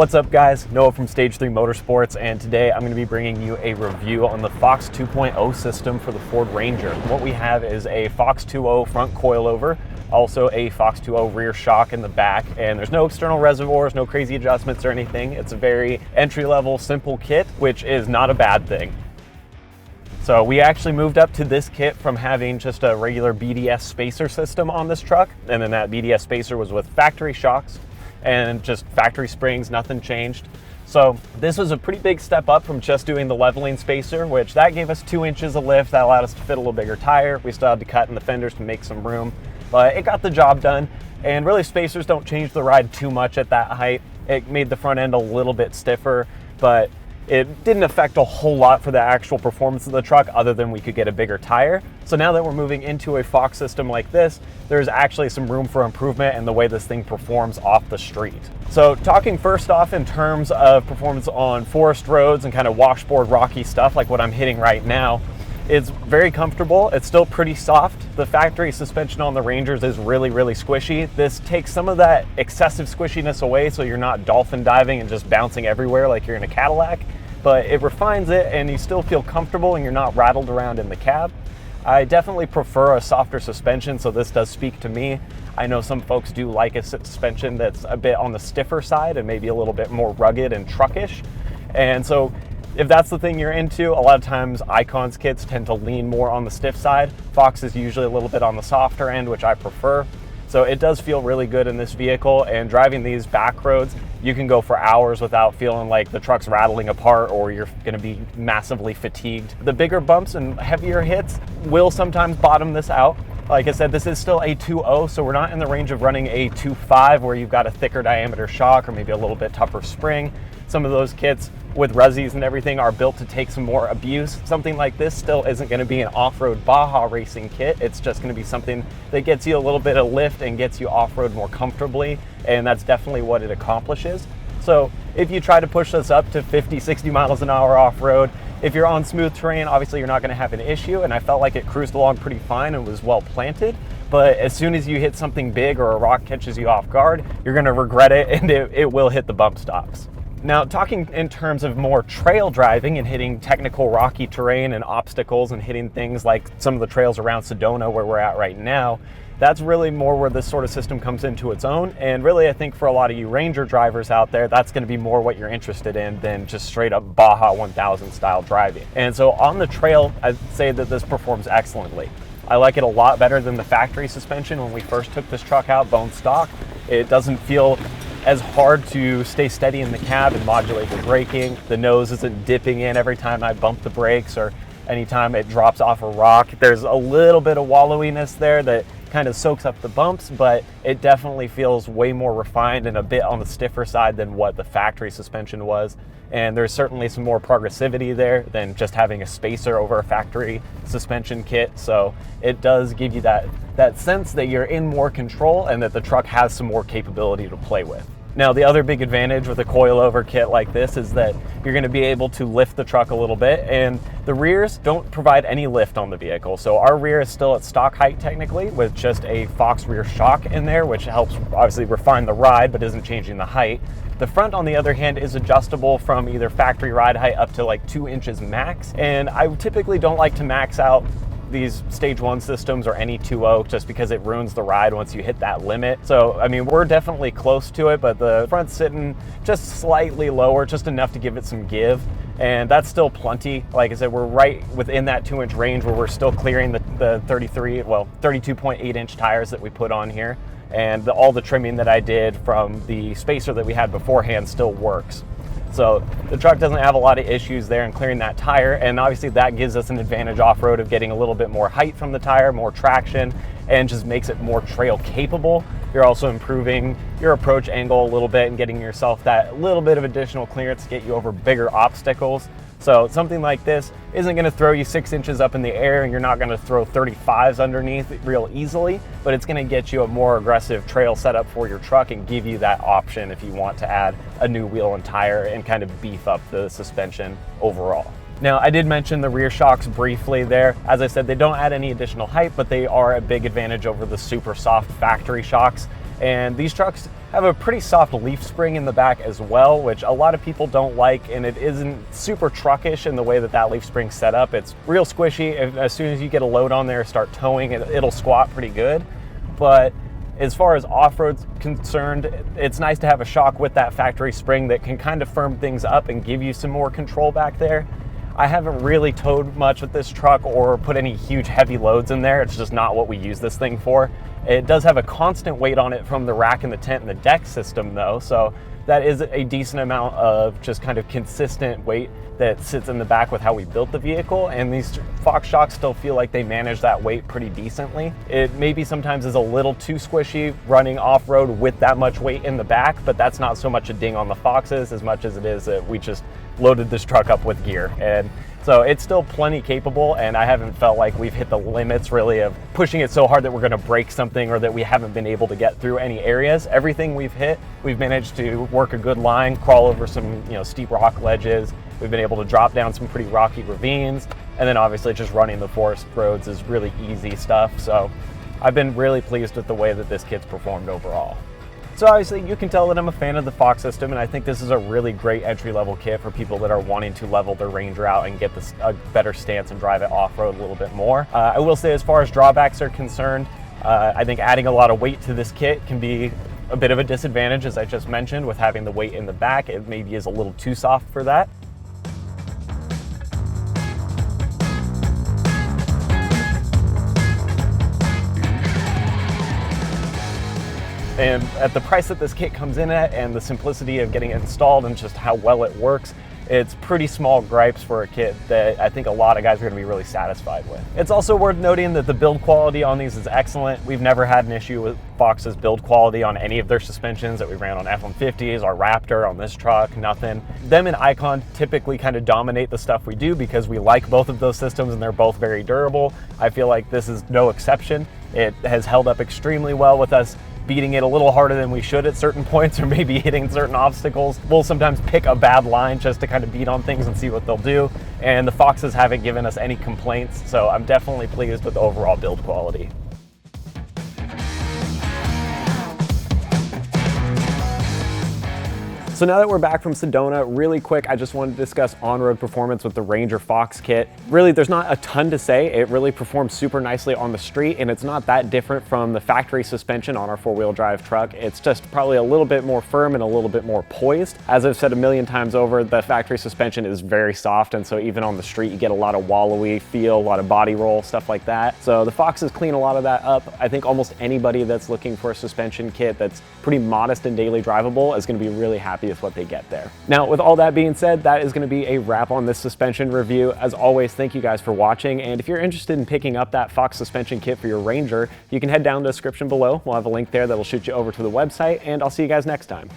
What's up guys, Noah from Stage 3 Motorsports, and today I'm going to be bringing you a review on the Fox 2.0 system for the Ford Ranger. What we have is a Fox 2.0 front coilover, also a Fox 2.0 rear shock in the back, and there's no external reservoirs, no crazy adjustments or anything. It's a very entry-level, simple kit, which is not a bad thing. So we actually moved up to this kit from having just a regular BDS spacer system on this truck, and then that BDS spacer was with factory shocks and just factory springs, nothing changed. So this was a pretty big step up from just doing the leveling spacer, which that gave us 2 inches of lift. That allowed us to fit a little bigger tire. We still had to cut in the fenders to make some room, but it got the job done. And really spacers don't change the ride too much at that height. It made the front end a little bit stiffer, but it didn't affect a whole lot for the actual performance of the truck other than we could get a bigger tire. So now that we're moving into a Fox system like this, there's actually some room for improvement in the way this thing performs off the street. So talking first off in terms of performance on forest roads and kind of washboard rocky stuff like what I'm hitting right now, it's very comfortable. It's still pretty soft. The factory suspension on the Rangers is really, really squishy. This takes some of that excessive squishiness away so you're not dolphin diving and just bouncing everywhere like you're in a Cadillac, but it refines it and you still feel comfortable and you're not rattled around in the cab. I definitely prefer a softer suspension, so this does speak to me. I know some folks do like a suspension that's a bit on the stiffer side and maybe a little bit more rugged and truckish. And so if that's the thing you're into, a lot of times Icon's kits tend to lean more on the stiff side. Fox is usually a little bit on the softer end, which I prefer. So it does feel really good in this vehicle, and driving these back roads, you can go for hours without feeling like the truck's rattling apart or you're going to be massively fatigued. The bigger bumps and heavier hits will sometimes bottom this out. Like I said, this is still a 2.0, so we're not in the range of running a 2.5 where you've got a thicker diameter shock or maybe a little bit tougher spring. Some of those kits with Rezzies and everything are built to take some more abuse. Something like this still isn't going to be an off-road Baja racing kit. It's just going to be something that gets you a little bit of lift and gets you off-road more comfortably, and that's definitely what it accomplishes. So if you try to push this up to 50, 60 miles an hour off-road, if you're on smooth terrain, obviously you're not going to have an issue, and I felt like it cruised along pretty fine and was well planted. But as soon as you hit something big or a rock catches you off guard, you're going to regret it, and it will hit the bump stops. Now, talking in terms of more trail driving and hitting technical rocky terrain and obstacles and hitting things like some of the trails around Sedona where we're at right now, that's really more where this sort of system comes into its own. And really, I think for a lot of you Ranger drivers out there, that's going to be more what you're interested in than just straight up Baja 1000 style driving. And so on the trail, I'd say that this performs excellently. I like it a lot better than the factory suspension when we first took this truck out bone stock. It doesn't feel as hard to stay steady in the cab and modulate the braking. The nose isn't dipping in every time I bump the brakes or anytime it drops off a rock. There's a little bit of wallowiness there that kind of soaks up the bumps, but it definitely feels way more refined and a bit on the stiffer side than what the factory suspension was. And there's certainly some more progressivity there than just having a spacer over a factory suspension kit. So it does give you that sense that you're in more control and that the truck has some more capability to play with. Now, the other big advantage with a coilover kit like this is that you're going to be able to lift the truck a little bit, and the rears don't provide any lift on the vehicle. So our rear is still at stock height technically with just a Fox rear shock in there, which helps obviously refine the ride but isn't changing the height. The front, on the other hand, is adjustable from either factory ride height up to like 2 inches max, and I typically don't like to max out these stage 1 systems or any 2.0 just because it ruins the ride once you hit that limit. So I mean, we're definitely close to it, but the front's sitting just slightly lower, just enough to give it some give, and that's still plenty. Like I said, we're right within that 2 inch range where we're still clearing the 32.8 inch tires that we put on here, and all the trimming that I did from the spacer that we had beforehand still works. So the truck doesn't have a lot of issues there in clearing that tire, and obviously that gives us an advantage off-road of getting a little bit more height from the tire, more traction, and just makes it more trail capable. You're also improving your approach angle a little bit and getting yourself that little bit of additional clearance to get you over bigger obstacles. So something like this isn't going to throw you 6 inches up in the air, and you're not going to throw 35s underneath real easily, but it's going to get you a more aggressive trail setup for your truck and give you that option if you want to add a new wheel and tire and kind of beef up the suspension overall. Now, I did mention the rear shocks briefly there. As I said, they don't add any additional height, but they are a big advantage over the super soft factory shocks. And these trucks have a pretty soft leaf spring in the back as well, which a lot of people don't like, and it isn't super truckish in the way that that leaf spring's set up. It's real squishy. As soon as you get a load on there, start towing, it'll squat pretty good. But as far as off-road's concerned, it's nice to have a shock with that factory spring that can kind of firm things up and give you some more control back there. I haven't really towed much with this truck or put any huge heavy loads in there. It's just not what we use this thing for. It does have a constant weight on it from the rack and the tent and the deck system though, so that is a decent amount of just kind of consistent weight that sits in the back with how we built the vehicle, and these Fox shocks still feel like they manage that weight pretty decently. It maybe sometimes is a little too squishy running off-road with that much weight in the back, but that's not so much a ding on the Foxes as much as it is that we just loaded this truck up with gear. And so it's still plenty capable, and I haven't felt like we've hit the limits really of pushing it so hard that we're gonna break something or that we haven't been able to get through any areas. Everything we've hit, we've managed to work a good line, crawl over some steep rock ledges. We've been able to drop down some pretty rocky ravines, and then obviously just running the forest roads is really easy stuff. So I've been really pleased with the way that this kit's performed overall. So obviously you can tell that I'm a fan of the Fox system, and I think this is a really great entry-level kit for people that are wanting to level their Ranger out and get a better stance and drive it off-road a little bit more. I will say, as far as drawbacks are concerned, I think adding a lot of weight to this kit can be a bit of a disadvantage, as I just mentioned, with having the weight in the back. It maybe is a little too soft for that. And at the price that this kit comes in at and the simplicity of getting it installed and just how well it works, it's pretty small gripes for a kit that I think a lot of guys are going to be really satisfied with. It's also worth noting that the build quality on these is excellent. We've never had an issue with Fox's build quality on any of their suspensions that we ran on F-150s, our Raptor, on this truck, nothing. Them and Icon typically kind of dominate the stuff we do because we like both of those systems and they're both very durable. I feel like this is no exception. It has held up extremely well with us beating it a little harder than we should at certain points, or maybe hitting certain obstacles. We'll sometimes pick a bad line just to kind of beat on things and see what they'll do. And the Foxes haven't given us any complaints, so I'm definitely pleased with the overall build quality. So now that we're back from Sedona, really quick, I just wanted to discuss on-road performance with the Ranger Fox kit. Really, there's not a ton to say. It really performs super nicely on the street, and it's not that different from the factory suspension on our four-wheel drive truck. It's just probably a little bit more firm and a little bit more poised. As I've said a million times over, the factory suspension is very soft, and so even on the street, you get a lot of wallowy feel, a lot of body roll, stuff like that. So the Foxes clean a lot of that up. I think almost anybody that's looking for a suspension kit that's pretty modest and daily drivable is going to be really happy with what they get there. Now, with all that being said, that is going to be a wrap on this suspension review. As always, thank you guys for watching, and if you're interested in picking up that Fox suspension kit for your Ranger, you can head down to the description below. We'll have a link there that will shoot you over to the website, and I'll see you guys next time.